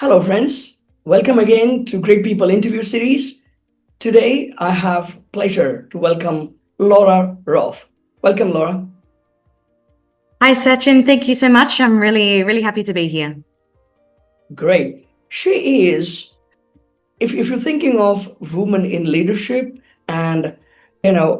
Hello, friends. Welcome again to Great People Interview Series. Today, I have pleasure to welcome Laura Rofe. Welcome, Laura. Hi, Sachin. Thank you so much. I'm really happy to be here. Great. She is, if you're thinking of women in leadership and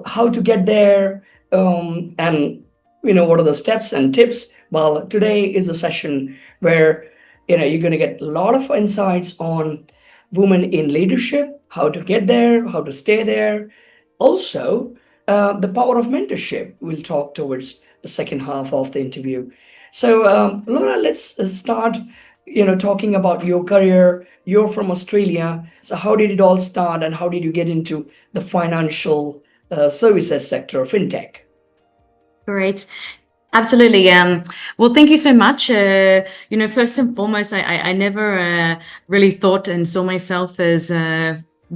how to get there, and what are the steps and tips. Well, today is a session where you're going to get a lot of insights on women in leadership, how to get there, how to stay there. Also, the power of mentorship. We'll talk towards the second half of the interview. So, Laura, let's start talking about your career. You're from Australia. So how did it all start and how did you get into the financial services sector, fintech? Great. Absolutely. Well, thank you so much. First and foremost, I never really thought and saw myself as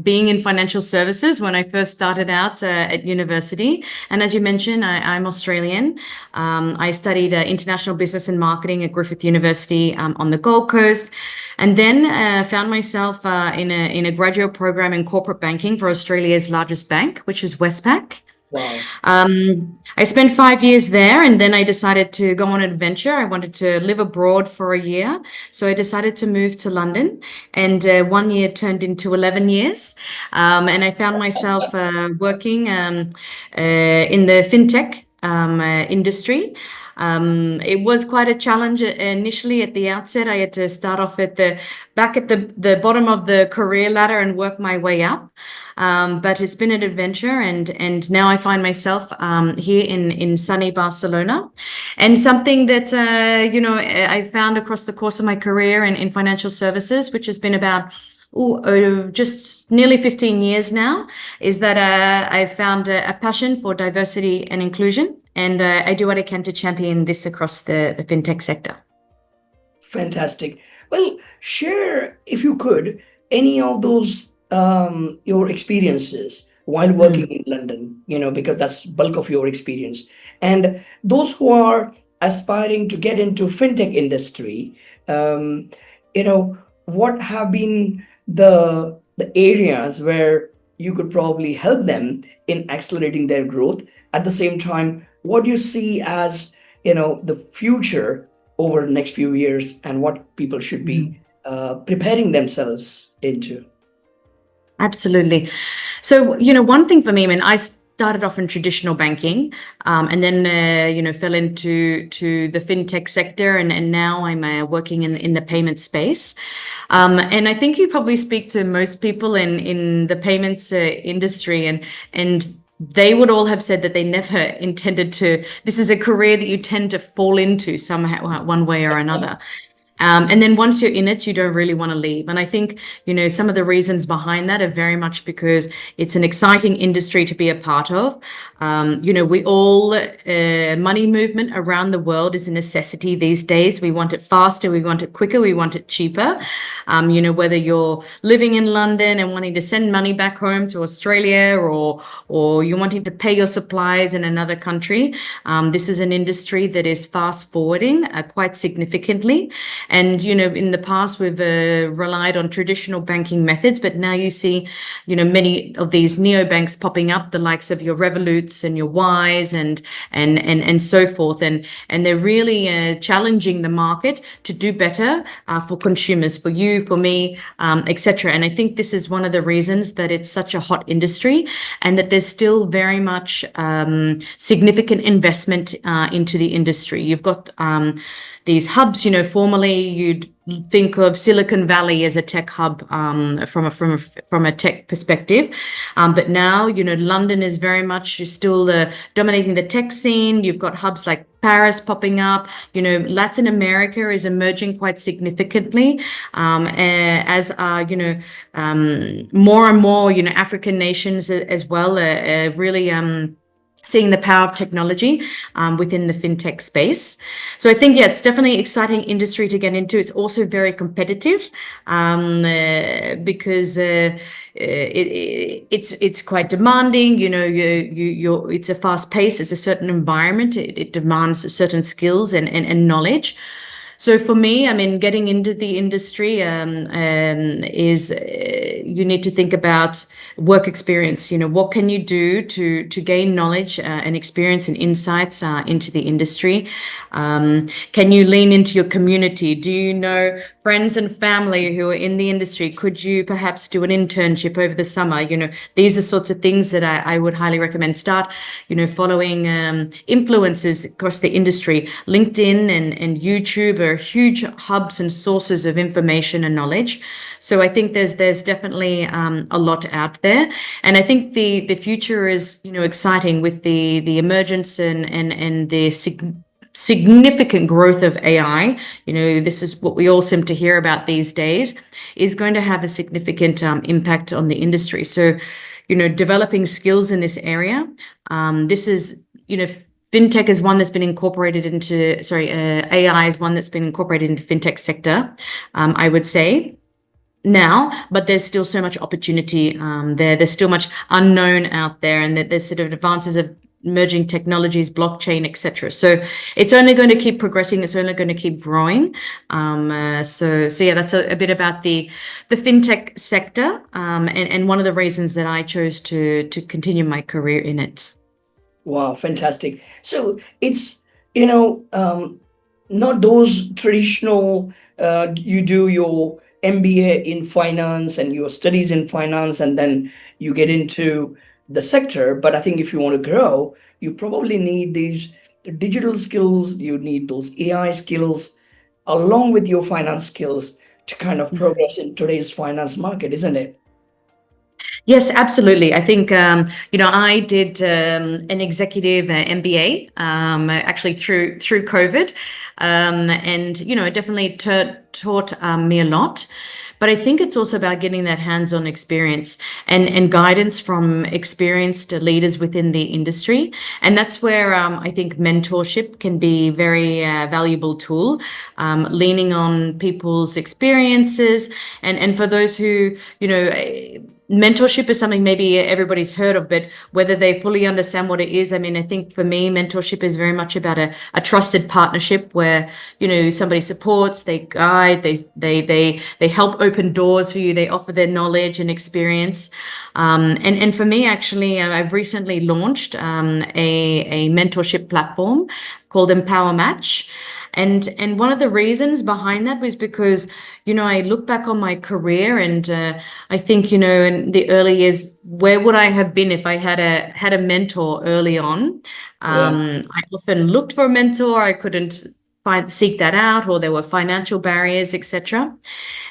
being in financial services when I first started out at university. And as you mentioned, I'm Australian. I studied international business and marketing at Griffith University on the Gold Coast, and then found myself in a graduate program in corporate banking for Australia's largest bank, which is Westpac. Wow. I spent 5 years there, and then I decided to go on an adventure. I wanted to live abroad for a year. So I decided to move to London, and 1 year turned into 11 years. And I found myself working in the Fintech industry. It was quite a challenge initially at the outset. I had to start off at the bottom of the career ladder and work my way up. But it's been an adventure, and now I find myself here in sunny Barcelona. And something that I found across the course of my career in financial services, which has been about just nearly 15 years now, is that I found a passion for diversity and inclusion, and I do what I can to champion this across the fintech sector. Fantastic. Well, share, if you could, any of those your experiences while working in London, because that's bulk of your experience. And those who are aspiring to get into fintech industry, what have been the areas where you could probably help them in accelerating their growth. At the same time, what do you see as the future over the next few years and what people should be preparing themselves into? Absolutely. So, one thing for me, I mean, I started off in traditional banking, and then, fell into the fintech sector, and now I'm working in the payment space. And I think you probably speak to most people in the payments industry, and they would all have said that they never intended to. This is a career that you tend to fall into somehow, one way or another. And then once you're in it, you don't really want to leave. And I think, some of the reasons behind that are very much because it's an exciting industry to be a part of. We all, money movement around the world is a necessity these days. We want it faster, we want it quicker, we want it cheaper. Whether you're living in London and wanting to send money back home to Australia, or you're wanting to pay your supplies in another country, this is an industry that is fast forwarding quite significantly. And, in the past, we've relied on traditional banking methods, but now you see, many of these neobanks popping up, the likes of your Revoluts and your Wise and so forth. And they're really challenging the market to do better for consumers, for you, for me, etc. And I think this is one of the reasons that it's such a hot industry, and that there's still very much significant investment into the industry. You've got these hubs, formerly you'd think of Silicon Valley as a tech hub from a tech perspective, but now London is very much still dominating the tech scene. You've got hubs like Paris popping up. Latin America is emerging quite significantly, as are more and more African nations as well, really seeing the power of technology within the fintech space. So I think, it's definitely exciting industry to get into. It's also very competitive because it's quite demanding. It's a fast pace. It's a certain environment. It demands certain skills and knowledge. So for me, I mean, getting into the industry is you need to think about work experience. You know, what can you do to gain knowledge and experience and insights into the industry? Can you lean into your community? Do you know friends and family who are in the industry? Could you perhaps do an internship over the summer? You know, these are sorts of things that I would highly recommend. Start, you know, following influencers across the industry. LinkedIn and YouTube are huge hubs and sources of information and knowledge. So I think there's definitely a lot out there, and I think the future is, you know, exciting with the emergence and the significant growth of AI. You know, this is what we all seem to hear about these days, is going to have a significant impact on the industry. So, you know, developing skills in this area. This is, you know, fintech is one that's been incorporated into, AI is one that's been incorporated into fintech sector, I would say now, but there's still so much opportunity there. There's still much unknown out there, and that there's sort of advances of emerging technologies, blockchain, etc. So it's only going to keep progressing. It's only going to keep growing. So yeah, that's a bit about the fintech sector, and one of the reasons that I chose to continue my career in it. Wow, fantastic. So it's, you know, not those traditional, you do your MBA in finance and your studies in finance, and then you get into the sector. But I think if you want to grow, you probably need these digital skills, you need those AI skills along with your finance skills to kind of progress in today's finance market, isn't it? Yes, absolutely. I think, you know, I did an executive MBA actually through COVID, and you know, it definitely taught me a lot. But I think it's also about getting that hands-on experience and guidance from experienced leaders within the industry, and that's where I think mentorship can be very valuable tool, leaning on people's experiences, and for those who, you know. Mentorship is something maybe everybody's heard of, but whether they fully understand what it is, I mean, I think for me, mentorship is very much about a trusted partnership where, you know, somebody supports, they guide, they help open doors for you, they offer their knowledge and experience. And for me, actually, I've recently launched a mentorship platform called EmpowerMatch. And one of the reasons behind that was because, you know, I look back on my career and I think, you know, in the early years, where would I have been if I had a mentor early on? Yeah. I often looked for a mentor. I couldn't seek that out, or there were financial barriers, etc.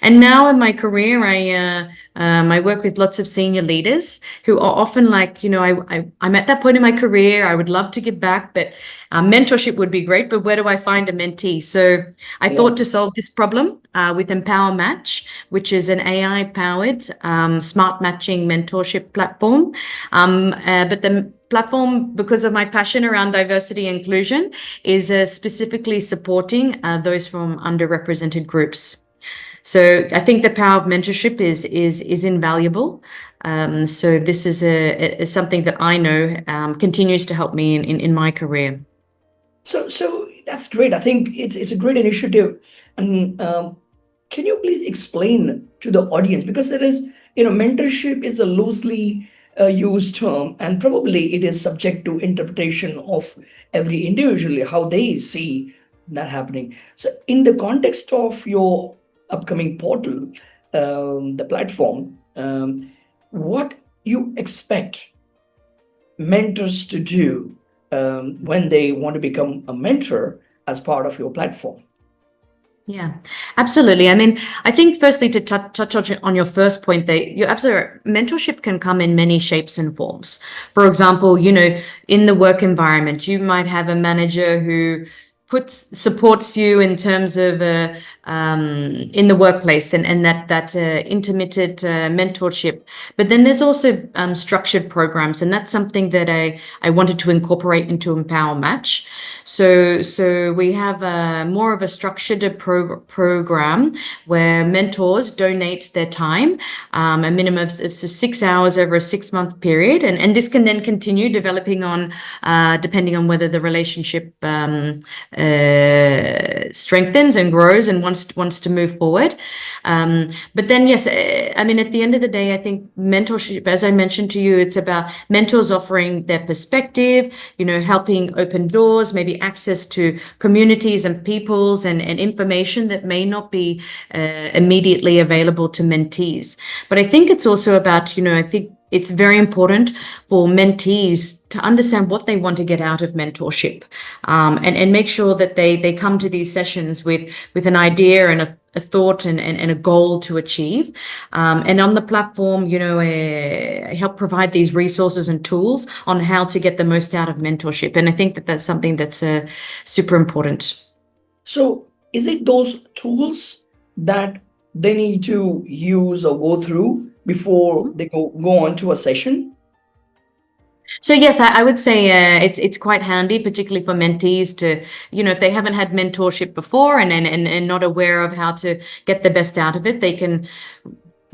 And now in my career, I work with lots of senior leaders who are often like, you know, I'm at that point in my career. I would love to give back, but mentorship would be great. But where do I find a mentee? So I Yeah. thought to solve this problem with EmpowerMatch, which is an AI-powered smart matching mentorship platform. But the platform, because of my passion around diversity and inclusion, is specifically supporting those from underrepresented groups. So I think the power of mentorship is invaluable. So this is something that I know continues to help me in my career. So that's great. I think it's a great initiative. And can you please explain to the audience, because there is, you know, mentorship is a loosely used term, and probably it is subject to interpretation of every individually how they see that happening. So in the context of your upcoming portal, the platform, what you expect mentors to do when they want to become a mentor as part of your platform? Yeah, absolutely. I mean, I think firstly to touch on your first point, that you're absolutely right. Mentorship can come in many shapes and forms. For example, you know, in the work environment, you might have a manager who supports you in terms of in the workplace, and that intermittent mentorship. But then there's also structured programs, and that's something that I wanted to incorporate into EmpowerMatch. So we have more of a structured program where mentors donate their time, a minimum of 6 hours over a 6-month period, and this can then continue developing on depending on whether the relationship strengthens and grows and wants to move forward. But then, yes, I mean, at the end of the day, I think mentorship, as I mentioned to you, it's about mentors offering their perspective, helping open doors, maybe access to communities and peoples and information that may not be immediately available to mentees. But I think it's also about, I think it's very important for mentees to understand what they want to get out of mentorship, and make sure that they come to these sessions with an idea and a thought and a goal to achieve. And on the platform, I help provide these resources and tools on how to get the most out of mentorship. And I think that that's something that's super important. So is it those tools that they need to use or go through before they go on to a session? So yes, I would say it's quite handy, particularly for mentees to, if they haven't had mentorship before and not aware of how to get the best out of it, they can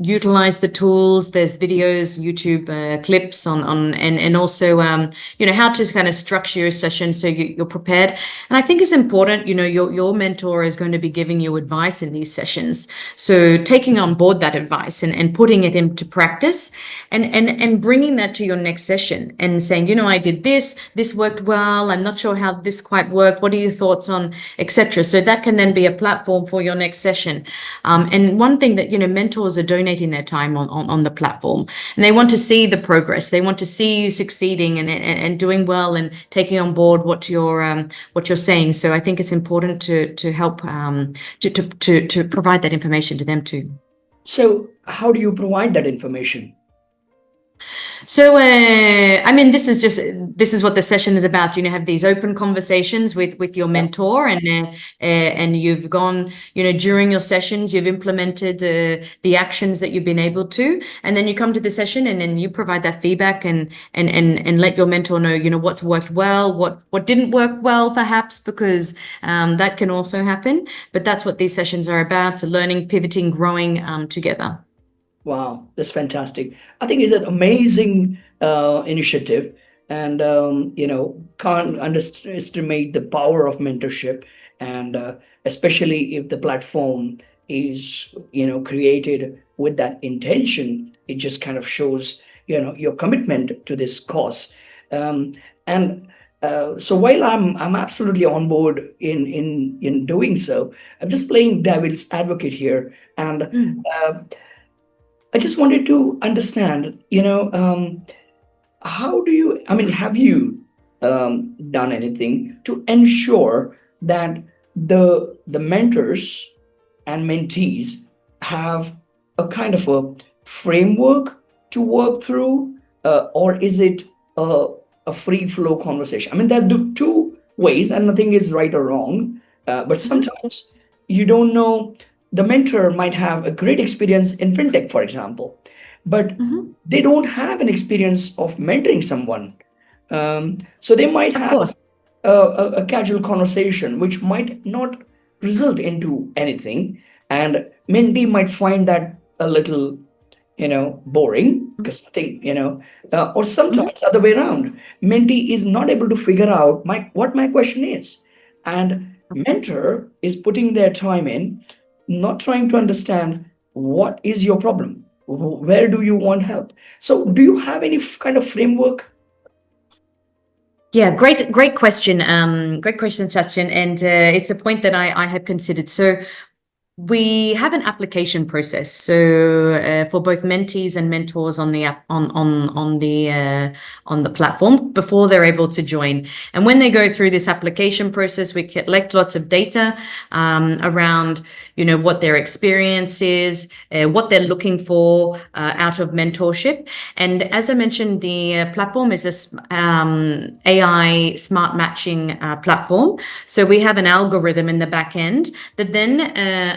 utilize the tools. There's videos, YouTube clips on and also how to kind of structure your session so you're prepared. And I think it's important, your mentor is going to be giving you advice in these sessions, so taking on board that advice and putting it into practice and bringing that to your next session and saying, I did this worked well, I'm not sure how this quite worked, what are your thoughts on, etc. So that can then be a platform for your next session. And one thing that mentors are donating their time on the platform, and they want to see the progress. They want to see you succeeding and doing well and taking on board what you're saying. So I think it's important to help to provide that information to them too. So how do you provide that information? So, I mean, this is what the session is about. Have these open conversations with your mentor, and you've gone, during your sessions, you've implemented the actions that you've been able to, and then you come to the session and then you provide that feedback and let your mentor know, what's worked well, what didn't work well, perhaps, because that can also happen. But that's what these sessions are about: learning, pivoting, growing together. Wow, that's fantastic. I think it's an amazing initiative, and can't underestimate the power of mentorship, and especially if the platform is created with that intention, it just kind of shows your commitment to this cause. And so while I'm absolutely on board in doing so, I'm just playing devil's advocate here, and I just wanted to understand, how do you, I mean, have you done anything to ensure that the mentors and mentees have a kind of a framework to work through, or is it a free flow conversation? I mean, there are two ways, and nothing is right or wrong, but sometimes you don't know. The mentor might have a great experience in fintech, for example, but they don't have an experience of mentoring someone. So they might Of have course. a casual conversation, which might not result into anything, and mentee might find that a little, boring, because I think, or sometimes other way around, mentee is not able to figure out what my question is, and mentor is putting their time in, not trying to understand what is your problem, where do you want help. So do you have any kind of framework? Yeah, great question. Great question, Sachin. And it's a point that I had considered. So we have an application process, so for both mentees and mentors on the app on the platform before they're able to join. And when they go through this application process, we collect lots of data around what their experience is, what they're looking for out of mentorship. And as I mentioned, the platform is a AI smart matching platform. So we have an algorithm in the back end that then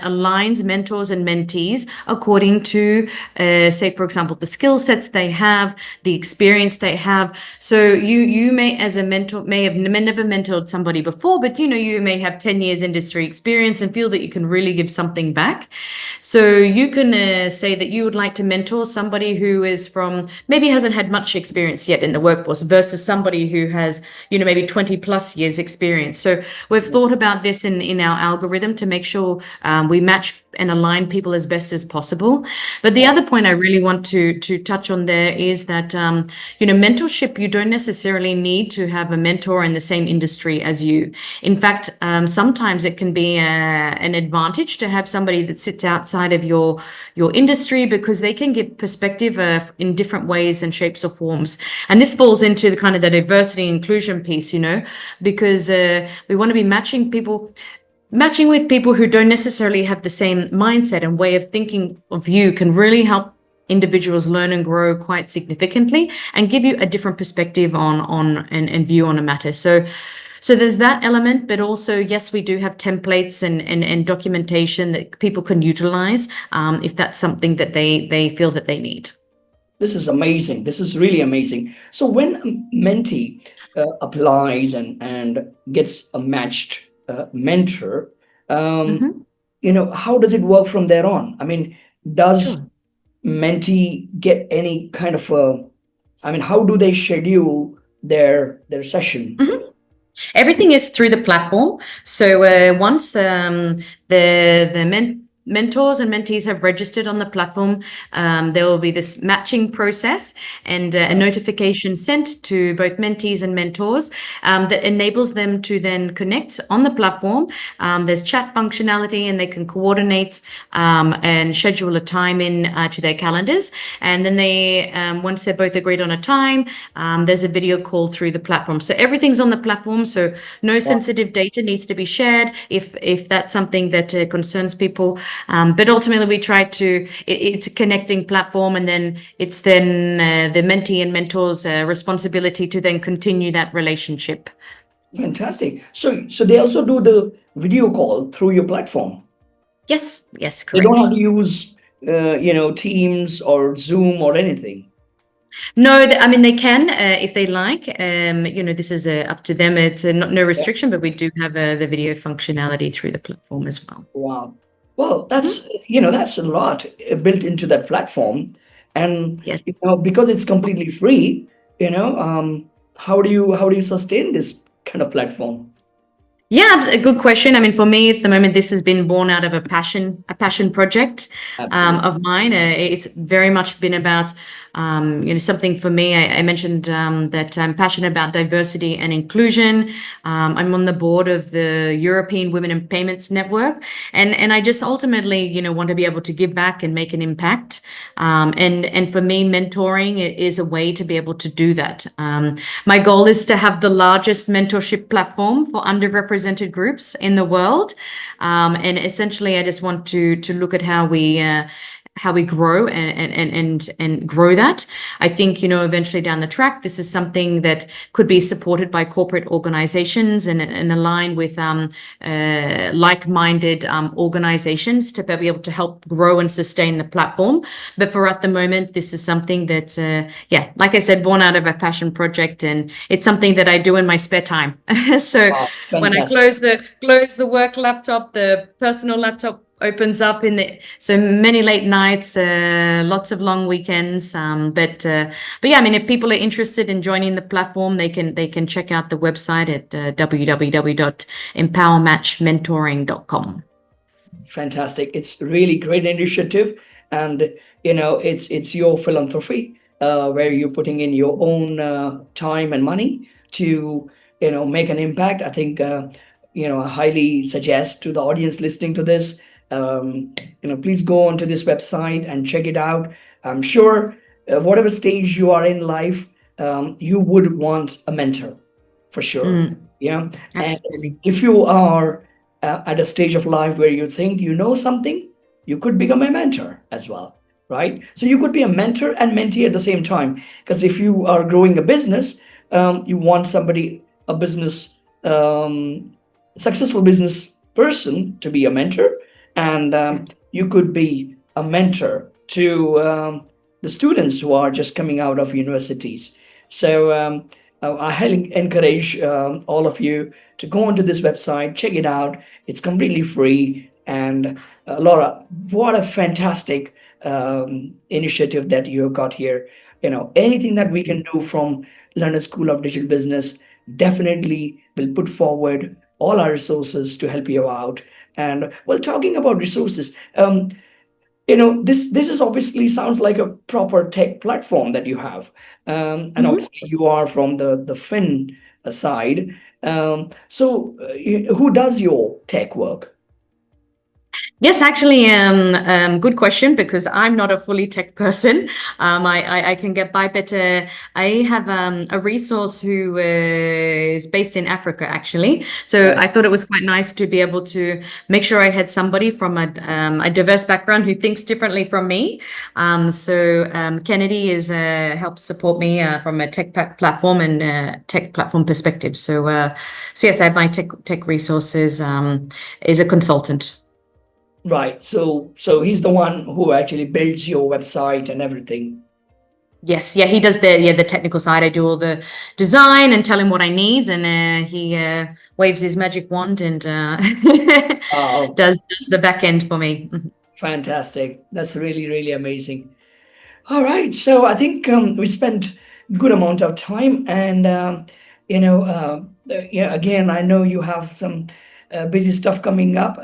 aligns mentors and mentees according to, say, for example, the skill sets they have, the experience they have. So you may, as a mentor, may have never mentored somebody before, but you may have 10 years industry experience and feel that you can really give something back. So you can say that you would like to mentor somebody who is from, maybe hasn't had much experience yet in the workforce, versus somebody who has, maybe 20 plus years experience. So we've thought about this in our algorithm to make sure we match and align people as best as possible. But the other point I really want to touch on there is that, mentorship, you don't necessarily need to have a mentor in the same industry as you. In fact, sometimes it can be an advantage to have somebody that sits outside of your industry, because they can give perspective in different ways and shapes or forms. And this falls into the kind of the diversity and inclusion piece, because we want to be matching with people who don't necessarily have the same mindset and way of thinking of you, can really help individuals learn and grow quite significantly and give you a different perspective on and view on a matter. So there's that element, but also, yes, we do have templates and documentation that people can utilize if that's something that they feel that they need. This is amazing. This is really amazing. So when a mentee applies and gets a matched mentor, how does it work from there on? I mean, does Sure. mentee get any kind of how do they schedule their session? Everything is through the platform. So once the mentors and mentees have registered on the platform, there will be this matching process and a notification sent to both mentees and mentors that enables them to then connect on the platform. There's chat functionality, and they can coordinate and schedule a time in to their calendars. And then they, once they're both agreed on a time, there's a video call through the platform. So everything's on the platform. So no sensitive data needs to be shared if that's something that concerns people. But ultimately, we try to, it's a connecting platform, and then it's then the mentee and mentor's responsibility to then continue that relationship. Fantastic. So they also do the video call through your platform. Yes, They don't have correct. to use Teams or Zoom or anything. No, I mean, they can if they like. This is up to them. It's no restriction, but we do have the video functionality through the platform as well. Wow. Well, that's a lot built into that platform, and Yes. because it's completely free, how do you sustain this kind of platform? Yeah, a good question. I mean, for me at the moment, this has been born out of a passion project Absolutely. of mine. It's very much been about, something for me. I mentioned that I'm passionate about diversity and inclusion. I'm on the board of the European Women in Payments Network, and I just ultimately, want to be able to give back and make an impact. And for me, mentoring is a way to be able to do that. My goal is to have the largest mentorship platform for underrepresented groups in the world. And essentially, I just want to look at how we grow and grow that. I think, eventually down the track, this is something that could be supported by corporate organizations and align with like-minded organizations to be able to help grow and sustain the platform. But for at the moment, this is something that, like I said, born out of a passion project, and it's something that I do in my spare time. So Wow, when I fantastic. close the work laptop, the personal laptop opens up so many late nights, lots of long weekends. But yeah, I mean, if people are interested in joining the platform, they can check out the website at www.empowermatchmentoring.com. Fantastic. It's really great initiative, and it's your philanthropy where you're putting in your own time and money to make an impact. I think I highly suggest to the audience listening to this, please go onto this website and check it out. I'm sure whatever stage you are in life, you would want a mentor for sure. Yeah, and Absolutely. if you are at a stage of life where you think you know something, you could become a mentor as well, right? So you could be a mentor and mentee at the same time. Because if you are growing a business, you want a business, successful business person to be a mentor. and you could be a mentor to the students who are just coming out of universities. So I highly encourage all of you to go onto this website, check it out. It's completely free. And Laura, what a fantastic initiative that you have got here. Anything that we can do from London School of Digital Business, definitely will put forward all our resources to help you out. And well, talking about resources, this is obviously sounds like a proper tech platform that you have, and Mhm. obviously you are from the fin side. So who does your tech work? Yes, actually, good question because I'm not a fully tech person. I can get by, but I have a resource who is based in Africa, actually. So Right. I thought it was quite nice to be able to make sure I had somebody from a diverse background who thinks differently from me. Kennedy is helps support me from a platform and tech platform perspective. So yes, I have my tech resources is a consultant. Right. So he's the one who actually builds your website and everything. Yes, yeah, he does the technical side. I do all the design and tell him what I need, and he waves his magic wand and Oh, does the back end for me. Mhm. fantastic. That's really, really amazing. All right, so I think we spent good amount of time, and yeah. Again, I know you have some busy stuff coming up.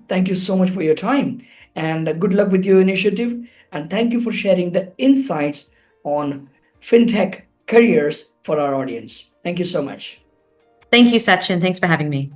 Thank you so much for your time, and good luck with your initiative. And thank you for sharing the insights on fintech careers for our audience. Thank you so much. Thank you, Sachin. Thanks for having me.